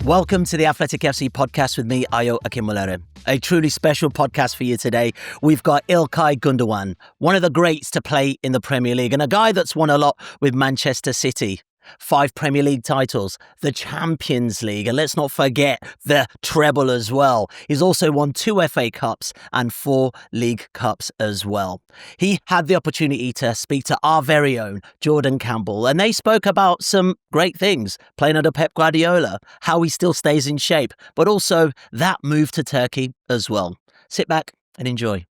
Welcome to the Athletic FC podcast with me, Ayo Akinwolere. A truly special podcast for you today. We've got Ilkay Gundogan, one of the greats to play in the Premier League and a guy that's won a lot with Manchester City. 5 Premier League titles, the Champions League, and let's not forget the treble as well. He's also won 2 FA Cups and 4 League Cups as well. He had the opportunity to speak to our very own Jurgen Campbell, and they spoke about some great things, playing under Pep Guardiola, how he still stays in shape, but also that move to Turkey as well. Sit back and enjoy.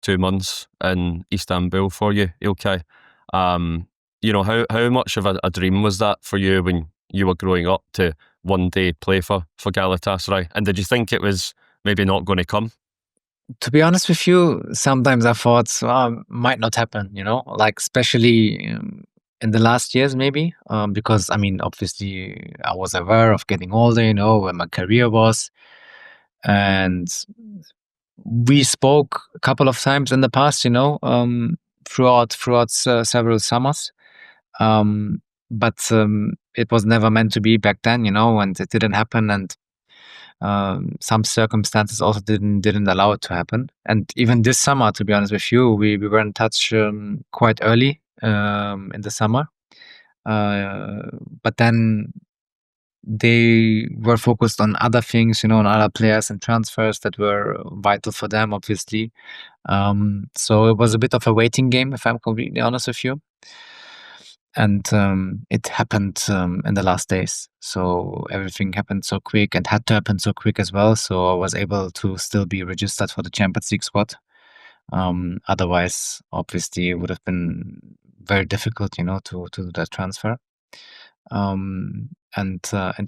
2 months in Istanbul for you, Ilkay. How much of a dream was that for you when you were growing up to one day play for Galatasaray? And did you think it was maybe not going to come? To be honest with you, sometimes I thought might not happen, like especially in the last years maybe, because obviously I was aware of getting older, where my career was. And we spoke a couple of times in the past, throughout several summers. But it was never meant to be back then, and it didn't happen, and some circumstances also didn't allow it to happen. And even this summer, to be honest with you, we were in touch quite early in the summer, but then they were focused on other things, on other players and transfers that were vital for them, obviously. So it was a bit of a waiting game, if I'm completely honest with you. And it happened in the last days. So everything happened so quick and had to happen so quick as well. So I was able to still be registered for the Champions League squad. Otherwise, obviously, it would have been very difficult, to do that transfer. And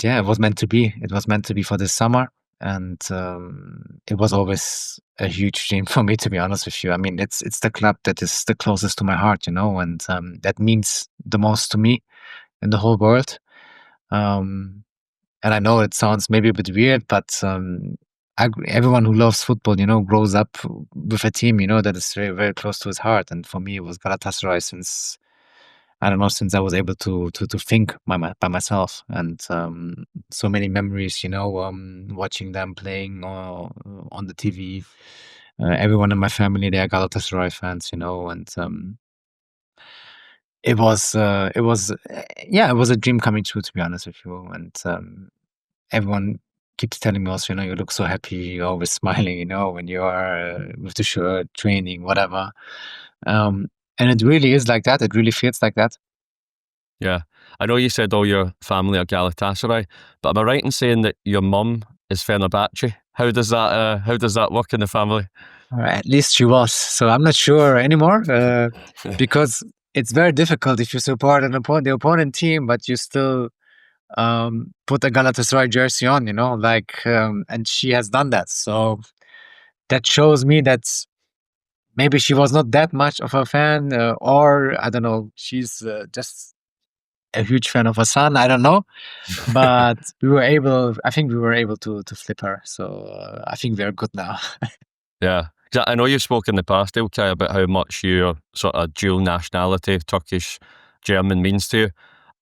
yeah, it was meant to be. It was meant to be for this summer. And it was always a huge dream for me, to be honest with you. I mean, it's the club that is the closest to my heart, and that means the most to me in the whole world. And I know it sounds maybe a bit weird, but everyone who loves football, grows up with a team, that is very, very close to his heart. And for me, it was Galatasaray since I was able to think by myself, and so many memories, watching them playing on the TV. Everyone in my family, they are Galatasaray fans, and it was a dream coming true, to be honest with you. And everyone keeps telling me also, you look so happy, you're always smiling, when you are with the shirt, training, whatever. And it really is like that. It really feels like that. Yeah. I know you said all your family are Galatasaray, but am I right in saying that your mum is Fenerbahce? How does that work in the family? At least she was. So I'm not sure anymore, because it's very difficult if you support the opponent team, but you still put a Galatasaray jersey on, and she has done that. So that shows me that maybe she was not that much of a fan, or I don't know, she's just a huge fan of her son. I don't know, but I think we were able to flip her. So I think we're good now. Yeah. I know you've spoken in the past, Ilkay, about how much your sort of dual nationality, Turkish, German, means to you.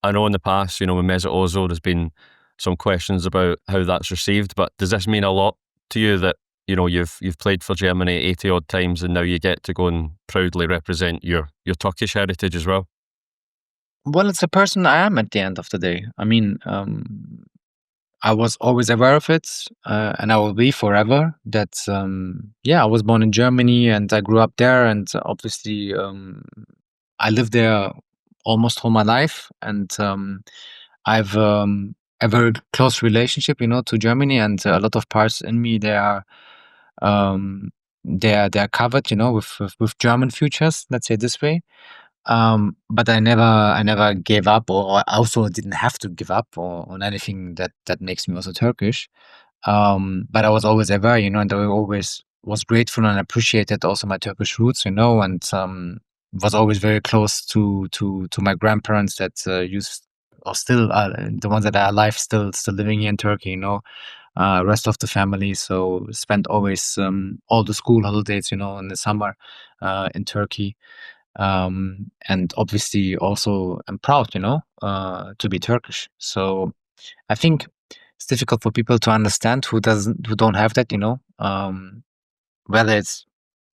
I know in the past, with Mesut Ozil, there's been some questions about how that's received, but does this mean a lot to you that you've played for Germany 80 odd times and now you get to go and proudly represent your Turkish heritage as well? Well, it's a person I am at the end of the day. I mean, I was always aware of it, and I will be forever. That I was born in Germany and I grew up there, and obviously I lived there almost all my life, and I've a very close relationship, to Germany, and a lot of parts in me they are covered, with German futures. Let's say this way. But I never gave up, or I also didn't have to give up on anything that makes me also Turkish. But I was always aware, and I always was grateful and appreciated also my Turkish roots, and was always very close to my grandparents that used, or still the ones that are alive, still living here in Turkey, rest of the family. So spent always all the school holidays, in the summer in Turkey. And obviously also I'm proud, to be Turkish. So I think it's difficult for people to understand who don't have that, whether it's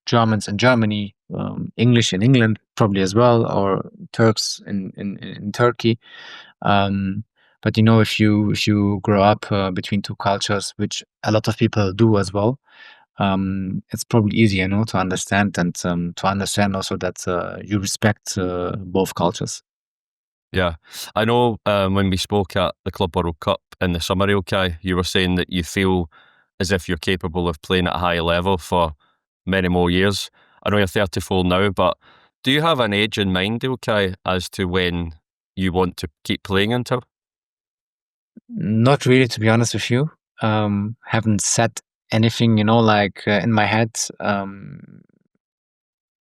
Germans in Germany, English in England probably as well, or Turks in Turkey. But if you grow up between two cultures, which a lot of people do as well, it's probably easier, to understand, and to understand also that you respect both cultures. Yeah, I know when we spoke at the Club World Cup in the summer, Ilkay, you were saying that you feel as if you're capable of playing at a high level for many more years. I know you're 34 now, but do you have an age in mind, Ilkay, as to when you want to keep playing until? Not really, to be honest with you. Haven't set anything, in my head.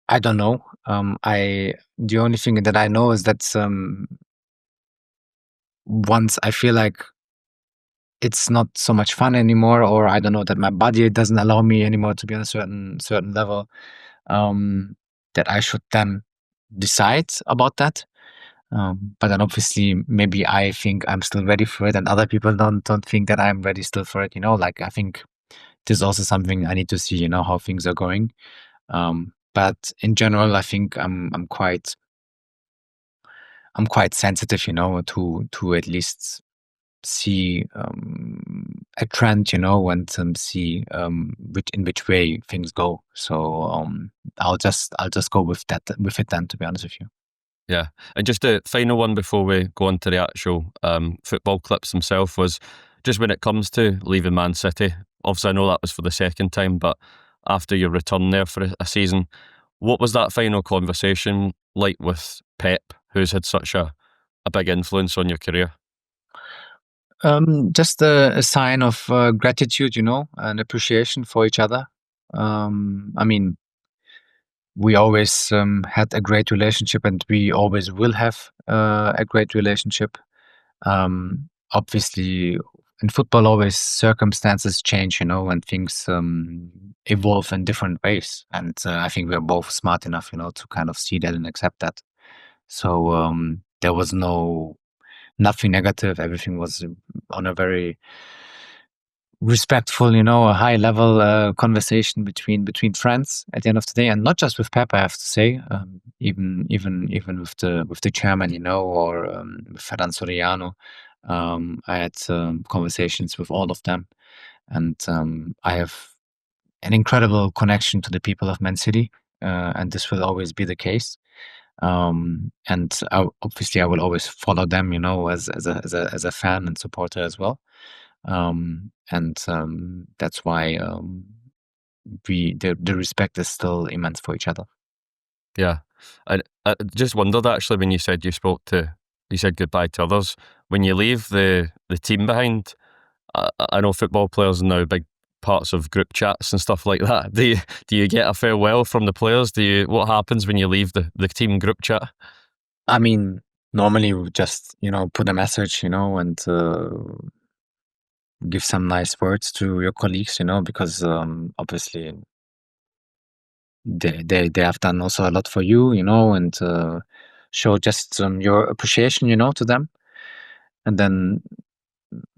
I don't know. The only thing that I know is that once I feel like it's not so much fun anymore, or I don't know, that my body doesn't allow me anymore to be on a certain level, that I should then decide about that. But then obviously maybe I think I'm still ready for it, and other people don't think that I'm ready still for it. I think this is also something I need to see, how things are going. But in general, I think I'm quite sensitive, to at least see a trend, and see which way things go. So I'll just go with it then, to be honest with you. Yeah, and just a final one before we go on to the actual football clips themselves was just when it comes to leaving Man City. Obviously, I know that was for the second time, but after your return there for a season, what was that final conversation like with Pep, who's had such a big influence on your career? Just a sign of gratitude, and appreciation for each other. I mean, we always had a great relationship, and we always will have a great relationship. Obviously, in football, always circumstances change, and things evolve in different ways. And I think we're both smart enough, to kind of see that and accept that. So there was nothing negative. Everything was on a very respectful, a high level conversation between friends at the end of the day, and not just with Pep, I have to say, even with the chairman, or with Ferran Soriano. I had conversations with all of them, and I have an incredible connection to the people of Man City, and this will always be the case. And obviously, I will always follow them, as a fan and supporter as well. And that's why the respect is still immense for each other. Yeah, I just wondered actually when you said you said goodbye to others. When you leave the team behind, I know football players are now big parts of group chats and stuff like that. Do you get a farewell from the players? What happens when you leave the team group chat? I mean, normally we just put a message, and give some nice words to your colleagues, because obviously they have done also a lot for you, and show just your appreciation, to them. And then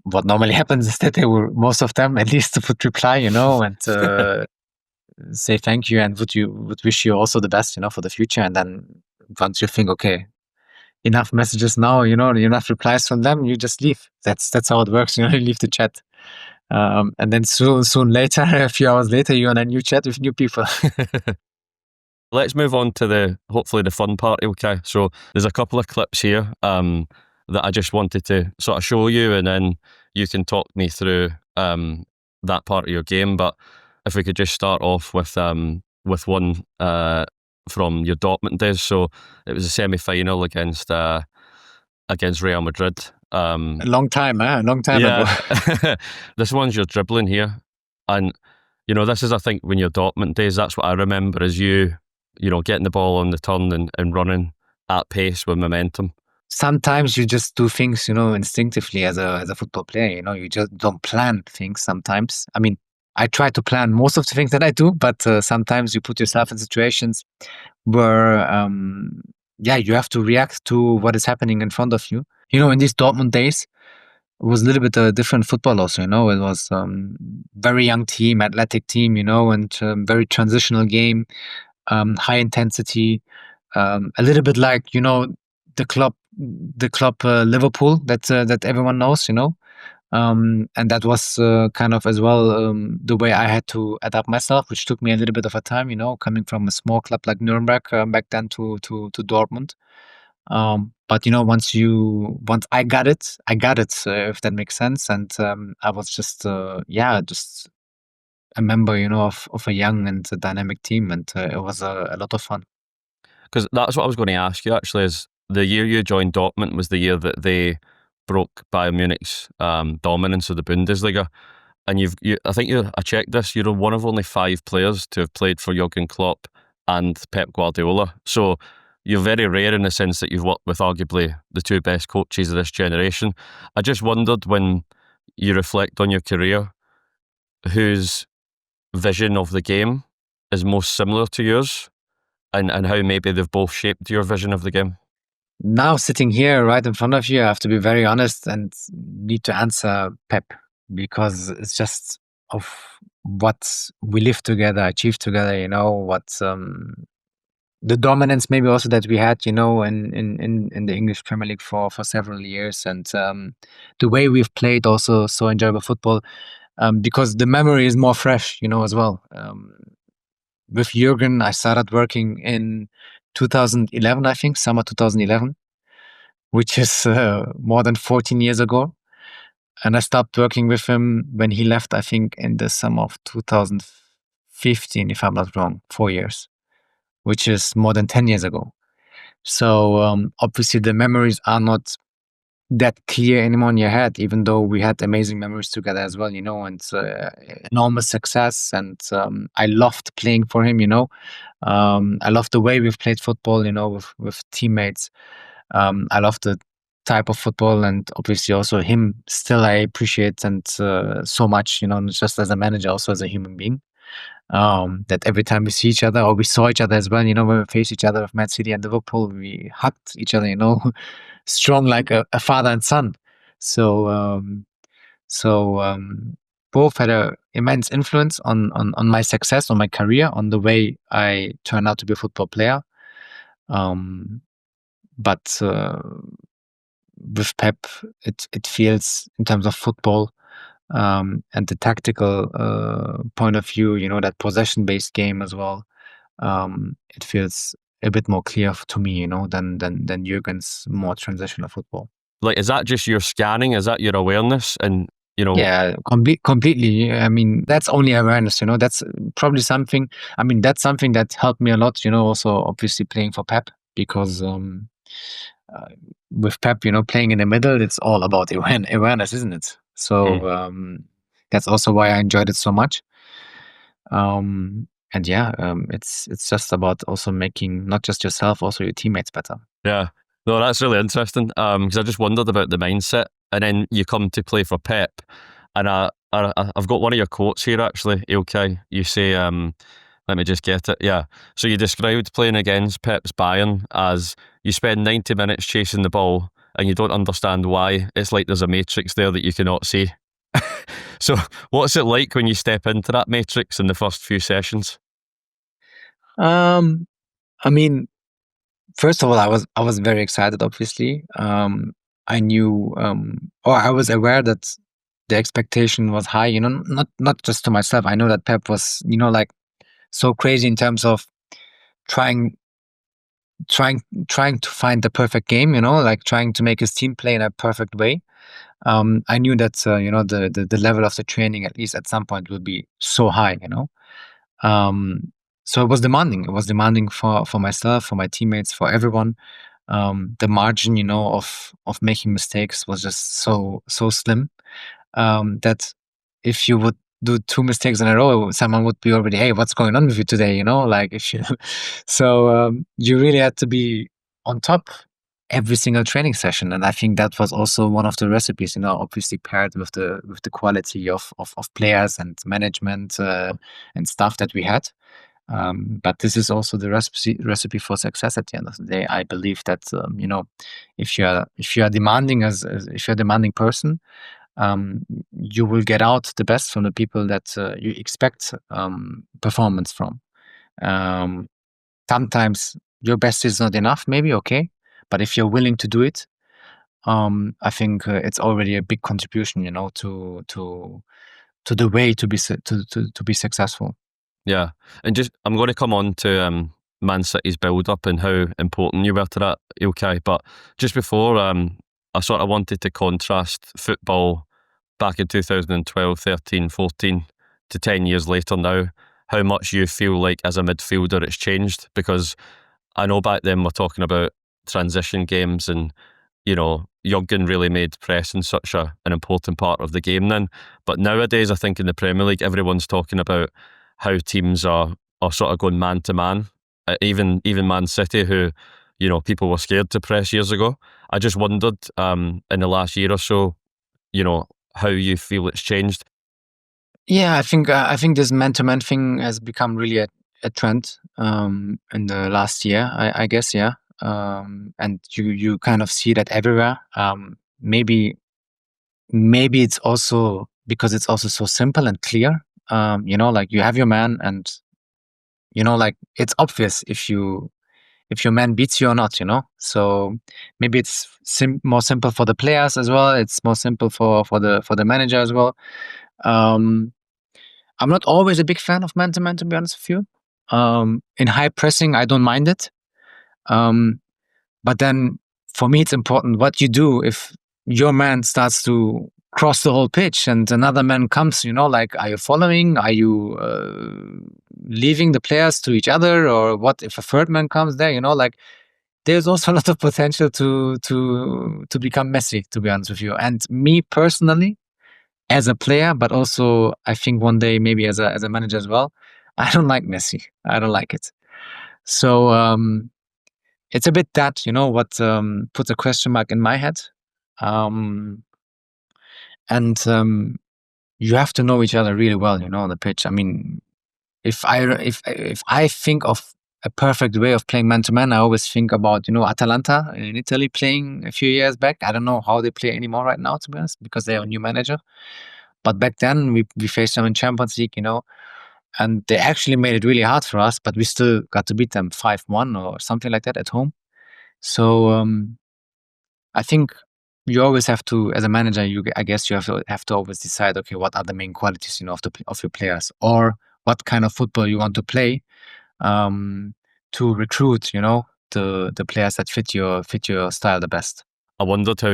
what normally happens is that they will, most of them at least, would reply, and say thank you, and would wish you also the best, for the future. And then once you think, okay, enough messages now, enough replies from them, you just leave. That's how it works. You leave the chat. And then soon later, a few hours later, you're on a new chat with new people. Let's move on to hopefully the fun part, okay? So there's a couple of clips here that I just wanted to sort of show you, and then you can talk me through that part of your game. But if we could just start off with one from your Dortmund days. So it was a semi-final against Real Madrid. A long time ago. This one's your dribbling here, and this is, I think, when your Dortmund days, that's what I remember as you getting the ball on the turn and running at pace with momentum. Sometimes you just do things, instinctively as a football player. You just don't plan things sometimes. I mean, I try to plan most of the things that I do, but sometimes you put yourself in situations where, you have to react to what is happening in front of you. In these Dortmund days, was a little bit a different football also, you know. It was very young team, athletic team, you know, and very transitional game, high intensity, a little bit like, you know, the club, Liverpool that everyone knows, you know. And that was kind of as well the way I had to adapt myself, which took me a little bit of a time, you know, coming from a small club like Nuremberg back then to Dortmund. But you know, once I got it, if that makes sense. And I was just just a member, you know, of a young and a dynamic team, and it was a lot of fun. Because that's what I was going to ask you actually, is the year you joined Dortmund was the year that they broke Bayern Munich's dominance of the Bundesliga. And I checked this, you're one of only 5 players to have played for Jurgen Klopp and Pep Guardiola. So you're very rare in the sense that you've worked with arguably the 2 best coaches of this generation. I just wondered, when you reflect on your career, whose vision of the game is most similar to yours, and how maybe they've both shaped your vision of the game? Now, sitting here right in front of you, I have to be very honest and need to answer Pep, because it's just of what we lived together, achieved together, you know, what the dominance maybe also that we had, you know, in the English Premier League for several years, and the way we've played also so enjoyable football, because the memory is more fresh, you know, as well. With Jurgen, I started working in 2011, I think, summer 2011, which is more than 14 years ago. And I stopped working with him when he left, I think, in the summer of 2015, if I'm not wrong, 4 years, which is more than 10 years ago. So obviously the memories are not that clear anymore in your head, even though we had amazing memories together as well, you know, and enormous success. And I loved playing for him, you know. I loved the way we've played football, you know, with teammates. I love the type of football, and obviously also him still I appreciate, and so much, you know, not just as a manager, also as a human being. That every time we see each other, or we saw each other as well, you know, when we faced each other with Man City and Liverpool, we hugged each other, you know, strong like a father and son. So both had a immense influence on my success, on my career, on the way I turned out to be a football player. But with Pep, it feels, in terms of football, and the tactical point of view, you know, that possession-based game as well. It feels a bit more clear to me, you know, than Jurgen's more transitional football. Like, is that just your scanning? Is that your awareness? And, you know, Yeah, completely. I mean, that's only awareness, you know. That's probably something. I mean, that's something that helped me a lot, you know. Also, obviously, playing for Pep, because with Pep, you know, playing in the middle, it's all about awareness, isn't it? So that's also why I enjoyed it so much. And yeah, it's just about also making not just yourself, also your teammates better. Yeah. No, that's really interesting. Because I just wondered about the mindset, and then you come to play for Pep, and I've got one of your quotes here actually, Ilkay. You say, let me just get it. Yeah. So you described playing against Pep's Bayern as you spend 90 minutes chasing the ball and you don't understand why. It's like there's a matrix there that you cannot see. So what's it like when you step into that matrix in the first few sessions? I mean, first of all, I was very excited, obviously. I knew, or I was aware that the expectation was high, you know, not just to myself. I know that Pep was, you know, like, so crazy in terms of trying to find the perfect game, you know, like trying to make his team play in a perfect way. I knew that you know, the level of the training, at least at some point, would be so high, you know. So it was demanding. It was demanding for myself, for my teammates, for everyone. The margin, you know, of making mistakes was just so slim, that if you would do 2 mistakes in a row, someone would be already, hey, what's going on with you today? You know, like, if you, so you really had to be on top every single training session. And I think that was also one of the recipes, you know, obviously paired with the quality of players and management and stuff that we had. But this is also the recipe for success at the end of the day. I believe that if you're a demanding if you're a demanding person, you will get out the best from the people that you expect performance from. Sometimes your best is not enough, maybe, okay, but if you're willing to do it, I think it's already a big contribution, to the way to be successful. Yeah, and just I'm going to come on to Man City's build-up and how important you were to that, Ilkay. But just before, I sort of wanted to contrast football back in 2012, 13, 14 to 10 years later now, how much you feel like as a midfielder it's changed. Because I know back then we're talking about transition games and, Jurgen really made pressing such an important part of the game then. But nowadays, I think in the Premier League, everyone's talking about how teams are sort of going man to man. Even Man City, who people were scared to press years ago. I just wondered in the last year or so, how you feel it's changed. Yeah, I think this man-to-man thing has become really a trend in the last year. I guess, yeah. And you kind of see that everywhere. Maybe it's also because it's also so simple and clear. Like you have your man, and like it's obvious if your man beats you or not. So maybe it's more simple for the players as well. It's more simple for the manager as well. I'm not always a big fan of man to man, to be honest with you. In high pressing, I don't mind it. But then for me, it's important what you do if your man starts to cross the whole pitch and another man comes, like, are you following? Are you leaving the players to each other? Or what if a third man comes there? Like, there's also a lot of potential to become messy, to be honest with you. And me personally, as a player, but also I think one day maybe as a manager as well, I don't like Messi. I don't like it. So it's a bit that, what puts a question mark in my head. And you have to know each other really well, on the pitch. I mean, if I think of a perfect way of playing man to man, I always think about, Atalanta in Italy playing a few years back. I don't know how they play anymore right now, to be honest, because they have a new manager. But back then we faced them in Champions League, and they actually made it really hard for us, but we still got to beat them 5-1 or something like that at home. So I think you always have to, as a manager, I guess you have to always decide, okay, what are the main qualities, of your players, or what kind of football you want to play, to recruit, the players that fit your style the best. I wondered how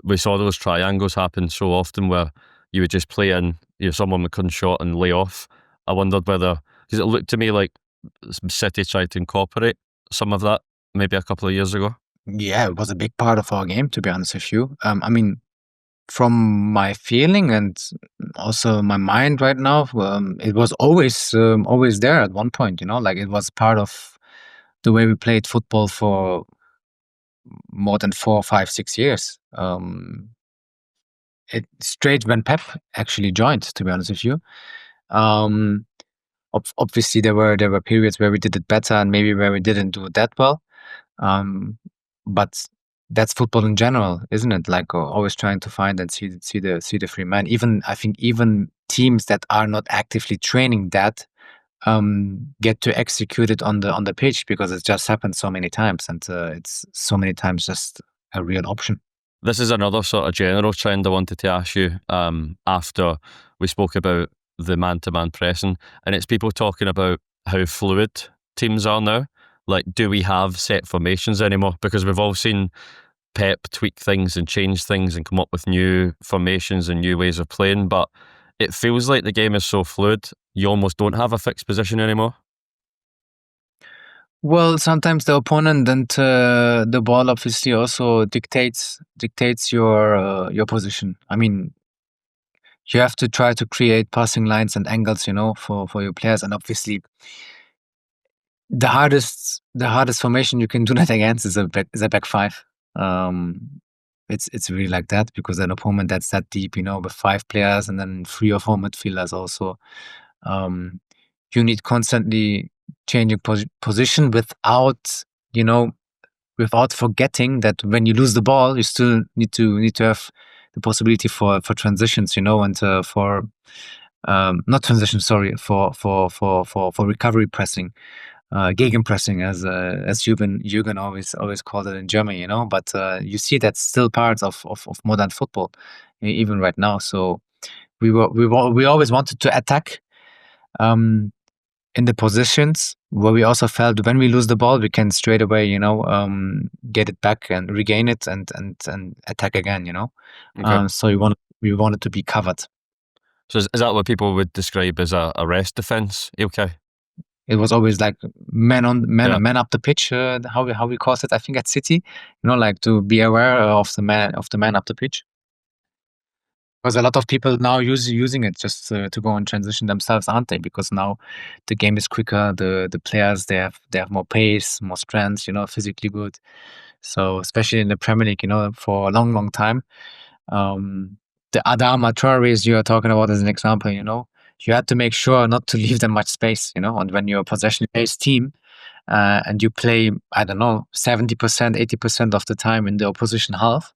we saw those triangles happen so often where you would just play in, someone would cut shot and lay off. I wondered whether, because it looked to me like City tried to incorporate some of that maybe a couple of years ago. Yeah, it was a big part of our game, to be honest with you. I mean, from my feeling and also my mind right now, it was always there at one point, like it was part of the way we played football for more than 4, 5, 6 years. It straight when Pep actually joined, to be honest with you. Obviously there were periods where we did it better and maybe where we didn't do it that well. But that's football in general, isn't it? Like always trying to find and see the free man. I think even teams that are not actively training that get to execute it on the pitch because it just happened so many times, and it's so many times just a real option. This is another sort of general trend I wanted to ask you after we spoke about the man-to-man pressing, and it's people talking about how fluid teams are now. Like, do we have set formations anymore? Because we've all seen Pep tweak things and change things and come up with new formations and new ways of playing, but it feels like the game is so fluid, you almost don't have a fixed position anymore. Well, sometimes the opponent and the ball obviously also dictates your position. I mean, you have to try to create passing lines and angles, for your players, and obviously the hardest formation you can do that against is a back five. It's really like that, because an opponent that's that deep, with 5 players and then 3 or 4 midfielders also. you need constantly changing position without forgetting that when you lose the ball, you still need to have the possibility for transitions, and for not transitions, sorry, for recovery pressing, gegenpressing, as Jurgen always called it in Germany, But you see that's still part of modern football, even right now. So we always wanted to attack. In the positions where we also felt when we lose the ball, we can straight away, get it back and regain it and attack again, Okay. So we wanted to be covered. So is that what people would describe as a rest defense, Ilkay? It was always like man Yeah. up the pitch, how we call it, I think at City, like to be aware of the man up the pitch. Because a lot of people now using it just to go and transition themselves, aren't they? Because now the game is quicker. The players they have more pace, more strength. Physically good. So especially in the Premier League, for a long time, the Adama Traorés you are talking about as an example, you had to make sure not to leave them much space. And when you're a possession-based team and you play, I don't know, 70%, 80% of the time in the opposition half.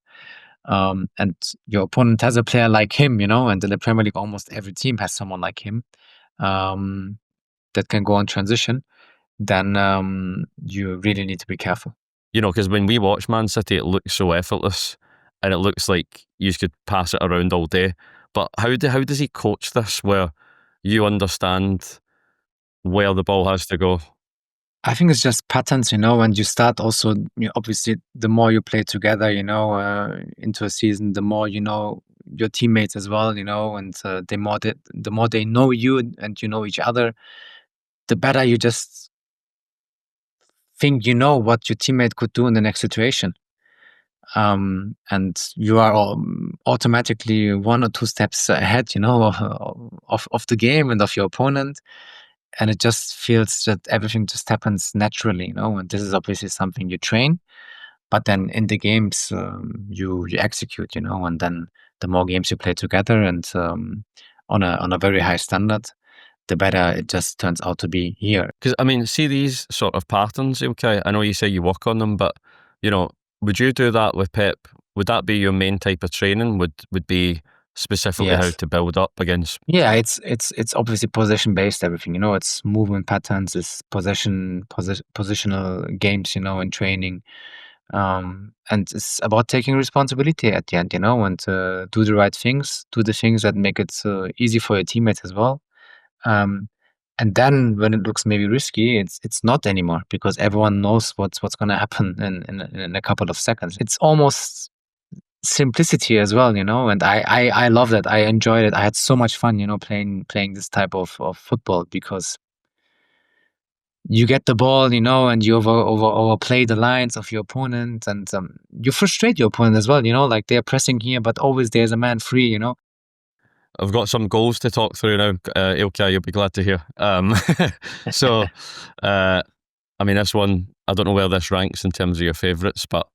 And your opponent has a player like him, and in the Premier League, almost every team has someone like him that can go on transition, then you really need to be careful. Because when we watch Man City, it looks so effortless and it looks like you could pass it around all day. But how does he coach this where you understand where the ball has to go? I think it's just patterns, and you start also, obviously, the more you play together, into a season, the more you know your teammates as well, and the more they know you and you know each other, the better you just think what your teammate could do in the next situation. And you are automatically 1 or 2 steps ahead, of the game and of your opponent. And it just feels that everything just happens naturally, and this is obviously something you train, but then in the games you execute, and then the more games you play together and on a very high standard, the better it just turns out to be here. Because, see these sort of patterns, okay, I know you say you work on them, but, would you do that with Pep? Would that be your main type of training? Would be specifically how Yes. to build up against? Yeah, it's obviously possession based, everything, it's movement patterns, it's positional games, in training. And it's about taking responsibility at the end, and do the right things, do the things that make it easy for your teammates as well. And then when it looks maybe risky, it's not anymore because everyone knows what's going to happen in a couple of seconds. It's almost simplicity as well, and I love that. I enjoyed it. I had so much fun, playing this type of football because you get the ball, and you overplay the lines of your opponent, and you frustrate your opponent as well, like they're pressing here, but always there's a man free, I've got some goals to talk through now, Ilkay, you'll be glad to hear. So, this one, I don't know where this ranks in terms of your favourites, but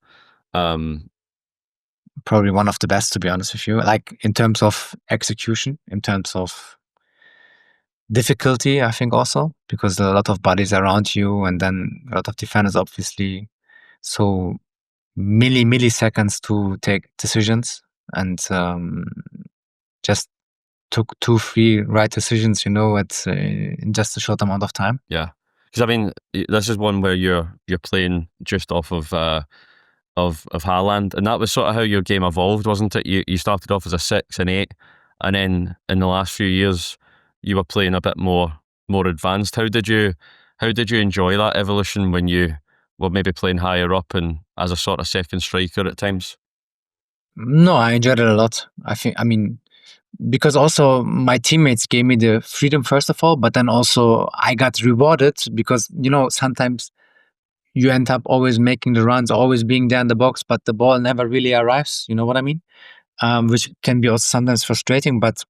probably one of the best, to be honest with you. Like in terms of execution, in terms of difficulty, I think also because there are a lot of bodies around you, and then a lot of defenders, obviously. So milliseconds to take decisions, and just took 2-3 right decisions, in just a short amount of time. yeah. Because this is one where you're playing just off of Haaland, and that was sort of how your game evolved, wasn't it? You started off as a 6 and 8, and then in the last few years you were playing a bit more advanced. How did you enjoy that evolution when you were maybe playing higher up and as a sort of second striker at times? No, I enjoyed it a lot. Because also my teammates gave me the freedom first of all, but then also I got rewarded because, sometimes you end up always making the runs, always being there in the box, but the ball never really arrives. You know what I mean? Which can be also sometimes frustrating, but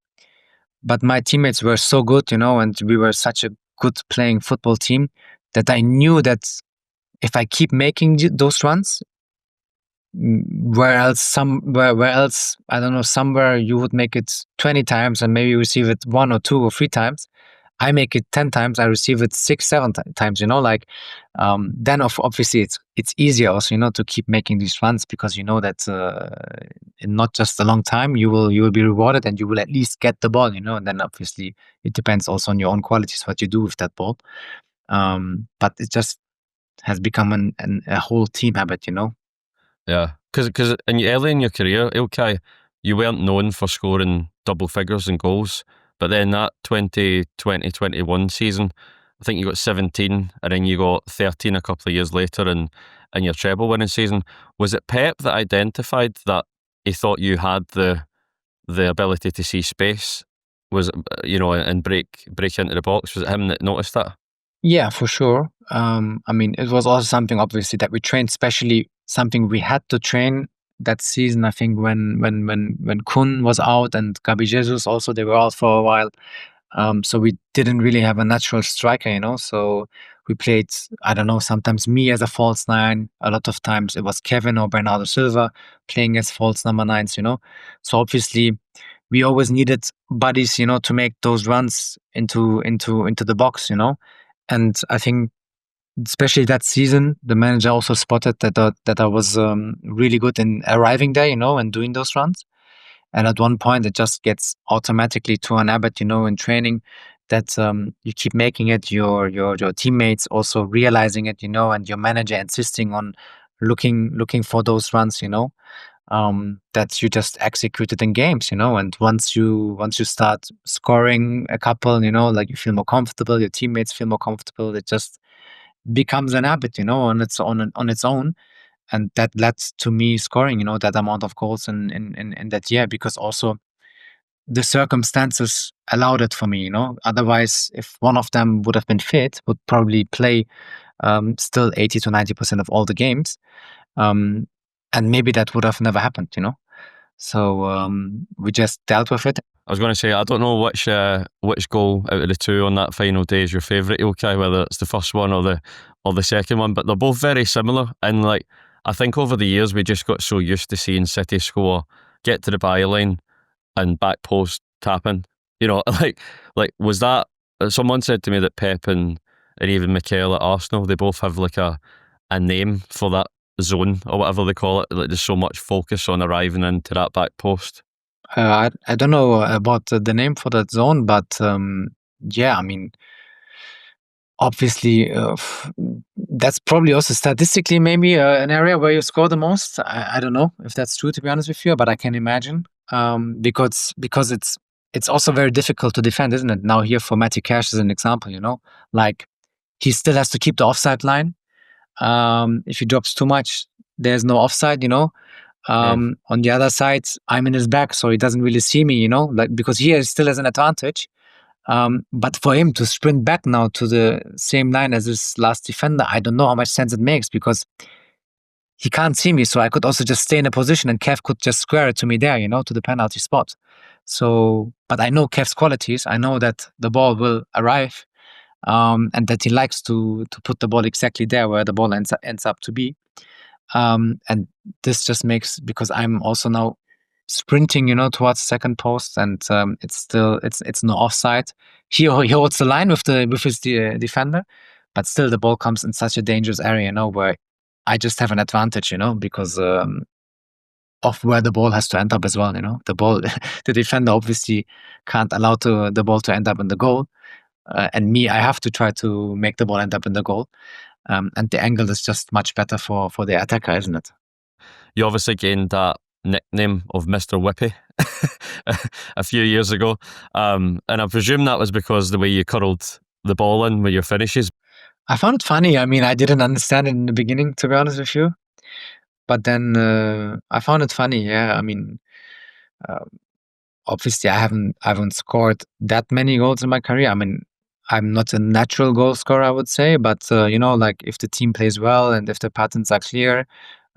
my teammates were so good, and we were such a good playing football team that I knew that if I keep making those runs, where else I don't know, somewhere you would make it 20 times and maybe receive it 1 or 2 or 3 times, I make it 10 times, I receive it 6, 7 times, like, then obviously it's easier also, to keep making these runs, because you know that in not just a long time, you will be rewarded, and you will at least get the ball, and then obviously it depends also on your own qualities, what you do with that ball. But it just has become a whole team habit, Yeah, because early in your career, Ilkay, you weren't known for scoring double figures in goals, but then that 2020-21 season, I think you got 17, and then you got 13 a couple of years later in your treble-winning season. Was it Pep that identified that he thought you had the ability to see space? Was it, and break into the box? Was it him that noticed that? Yeah, for sure. I mean, it was also something obviously that we trained, especially something we had to train that season. I think when Kun was out and Gabi Jesus also, they were out for a while. So we didn't really have a natural striker, So we played, I don't know, sometimes me as a false nine. A lot of times it was Kevin or Bernardo Silva playing as false number nines, So obviously we always needed buddies, to make those runs into the box, And I think especially that season, the manager also spotted that I was really good in arriving there, and doing those runs. And at one point, it just gets automatically to an habit, in training, that you keep making it. Your teammates also realizing it, and your manager insisting on looking for those runs, that you just executed in games, And once you start scoring a couple, like you feel more comfortable, your teammates feel more comfortable. It just becomes an habit, on its own. And that led to me scoring, that amount of goals in that year, because also the circumstances allowed it for me, Otherwise, if one of them would have been fit, would probably play still 80 to 90% of all the games. And maybe that would have never happened, So we just dealt with it. I was going to say, I don't know which goal out of the two on that final day is your favourite, Ilkay, whether it's the first one or the second one, but they're both very similar. And like, I think over the years we just got so used to seeing City score, get to the byline, and back post tapping. Like was that? Someone said to me that Pep and even Mikel at Arsenal, they both have like a name for that zone or whatever they call it. Like there's so much focus on arriving into that back post. I don't know about the name for that zone, but yeah, I mean, obviously, that's probably also statistically maybe an area where you score the most. I don't know if that's true, to be honest with you, but I can imagine, because it's also very difficult to defend, isn't it? Now here for Matty Cash as an example, like he still has to keep the offside line. If he drops too much, there's no offside, On the other side, I'm in his back, so he doesn't really see me, like, because he still has an advantage. But for him to sprint back now to the same line as his last defender, I don't know how much sense it makes, because he can't see me. So I could also just stay in a position and Kev could just square it to me there, to the penalty spot. So, but I know Kev's qualities. I know that the ball will arrive, and that he likes to put the ball exactly there where the ball ends up to be. And this just makes, because I'm also now sprinting, towards the second post, and it's no offside. He holds the line with his defender, but still the ball comes in such a dangerous area, where I just have an advantage, because of where the ball has to end up as well. The ball, the defender obviously can't allow the ball to end up in the goal, and me, I have to try to make the ball end up in the goal. And the angle is just much better for the attacker, isn't it? You obviously gained that nickname of Mr. Whippy a few years ago, and I presume that was because the way you curled the ball in with your finishes. I found it funny. I mean, I didn't understand it in the beginning, to be honest with you, but then I found it funny. Yeah, I mean, obviously, I haven't scored that many goals in my career. I mean, I'm not a natural goal scorer, I would say, but like if the team plays well and if the patterns are clear,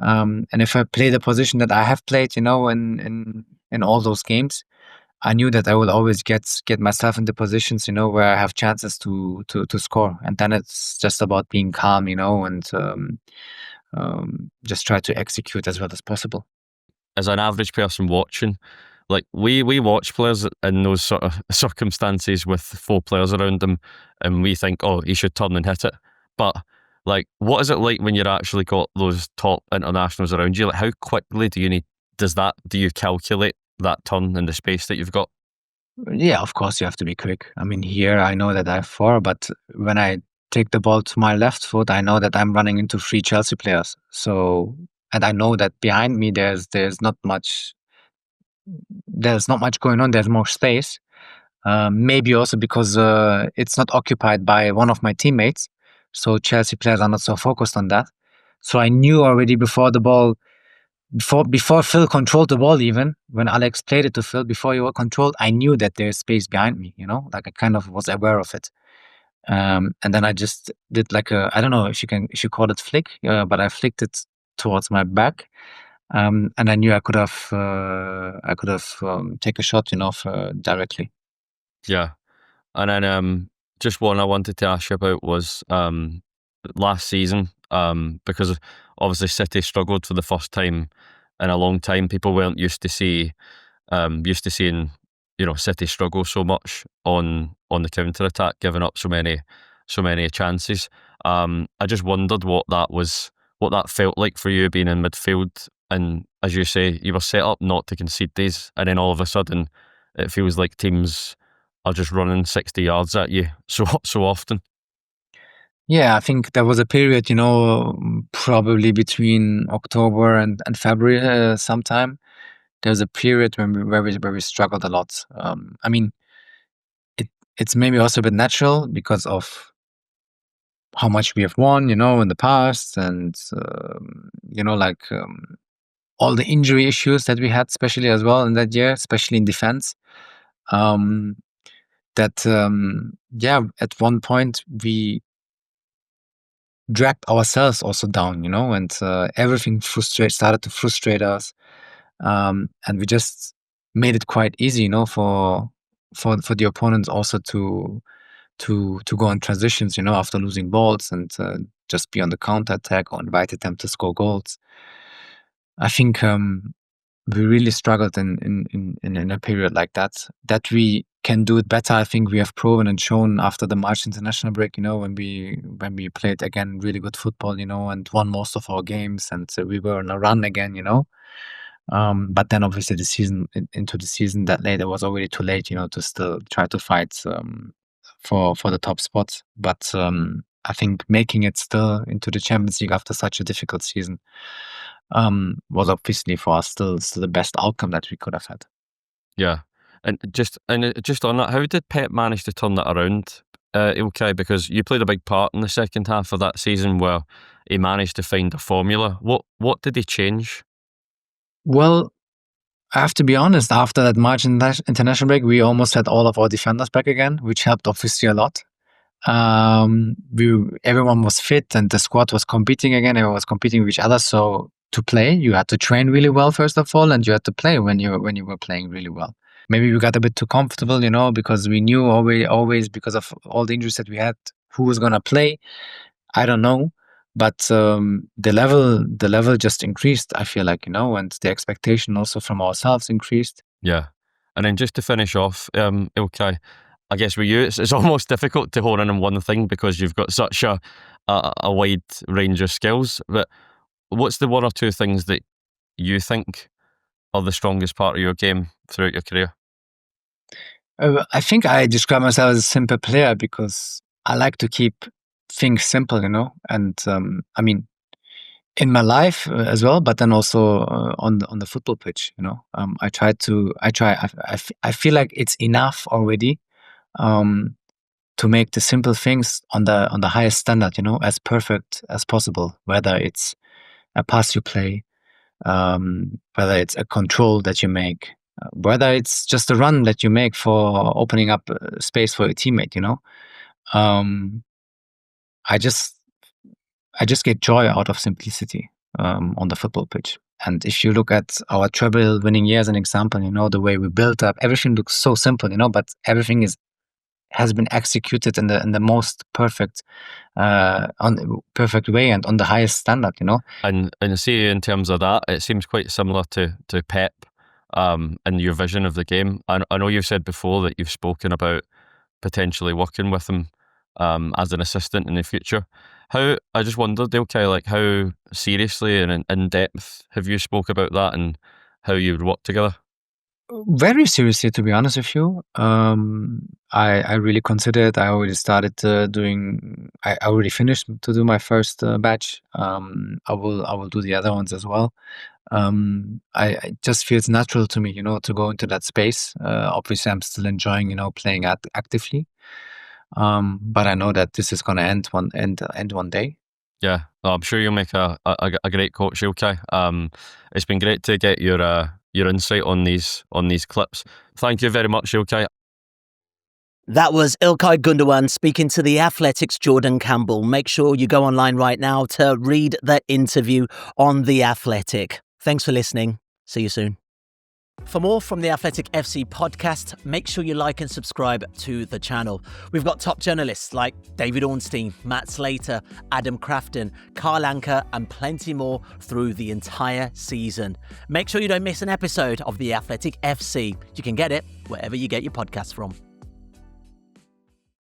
and if I play the position that I have played, in all those games, I knew that I will always get myself into positions, where I have chances to score, and then it's just about being calm, and just try to execute as well as possible. As an average person watching, like we watch players in those sort of circumstances with 4 players around them, and we think, oh, he should turn and hit it. But like, what is it like when you're actually got those top internationals around you? Like, how quickly do you calculate that turn in the space that you've got? Yeah, of course you have to be quick. I mean, here I know that I have four, but when I take the ball to my left foot, I know that I'm running into 3 Chelsea players. So, and I know that behind me there's not much going on. There's more space. Maybe also because it's not occupied by one of my teammates. So Chelsea players are not so focused on that. So I knew already before Phil controlled the ball, even when Alex played it to Phil, before he was controlled, I knew that there's space behind me, like I kind of was aware of it. And then I just did like I don't know if you call it flick, but I flicked it towards my back. And I knew I could have take a shot, directly. Yeah. And then just one I wanted to ask you about was last season, because obviously City struggled for the first time in a long time. People weren't used to seeing City struggle so much on the counter attack, giving up so many chances. I just wondered what that felt like for you being in midfield, and as you say, you were set up not to concede these, and then all of a sudden it feels like teams are just running 60 yards at you so often. Yeah, I think there was a period, probably between October and February, sometime. There was a period where we struggled a lot. I mean, it's maybe also a bit natural because of how much we have won, in the past, and all the injury issues that we had, especially as well in that year, especially in defense. At one point we dragged ourselves also down, and everything started to frustrate us, and we just made it quite easy, for the opponents also to go on transitions, after losing balls, and just be on the counter attack or invited them to score goals. I think we really struggled in a period like that. That we can do it better. I think we have proven and shown after the March international break. When we played again really good football. And won most of our games, and we were on a run again. But then obviously into the season that later was already too late. To still try to fight for the top spots. But I think making it still into the Champions League after such a difficult season was obviously for us still the best outcome that we could have had. Yeah, and just on that, how did Pep manage to turn that around, Ilkay? Because you played a big part in the second half of that season where he managed to find a formula. What did he change? Well, I have to be honest. After that March international break, we almost had all of our defenders back again, which helped obviously a lot. Everyone was fit, and the squad was competing again. Everyone was competing with each other. So to play, you had to train really well first of all, and you had to play when you were playing really well. Maybe we got a bit too comfortable, because we knew always because of all the injuries that we had, who was gonna play. I don't know, but the level just increased. I feel like, and the expectation also from ourselves increased. Yeah, and then just to finish off, Ilkay, I guess with you, it's almost difficult to hone in on one thing because you've got such a wide range of skills. But what's the one or two things that you think are the strongest part of your game throughout your career? I think I describe myself as a simple player because I like to keep things simple, and I mean, in my life as well, but then also on the football pitch, I feel like it's enough already to make the simple things on the highest standard, as perfect as possible, whether it's a pass you play, whether it's a control that you make, whether it's just a run that you make for opening up space for a teammate, I just get joy out of simplicity on the football pitch. And if you look at our treble-winning year as an example, the way we built up, everything looks so simple, but everything has been executed in the most perfect perfect way and on the highest standard. And see, in terms of that, it seems quite similar to Pep. and your vision of the game. I know you've said before that you've spoken about potentially working with him as an assistant in the future. I just wondered, Ilkay, like how seriously and in depth have you spoke about that and how you would work together? Very seriously, to be honest with you. I really considered. I already started doing. I already finished to do my first batch. I will do the other ones as well. It just feels natural to me, to go into that space. Obviously, I'm still enjoying, playing actively. But I know that this is going to end one day. Yeah, I'm sure you'll make a great coach, Ilkay. It's been great to get your insight on these clips. Thank you very much, Ilkay. That was Ilkay Gundogan speaking to The Athletic's Jurgen Campbell. Make sure you go online right now to read that interview on The Athletic. Thanks for listening. See you soon. For more from the Athletic FC podcast, make sure you like and subscribe to the channel. We've got top journalists like David Ornstein, Matt Slater, Adam Crafton, Carl Anker, and plenty more through the entire season. Make sure you don't miss an episode of the Athletic FC. You can get it wherever you get your podcasts from.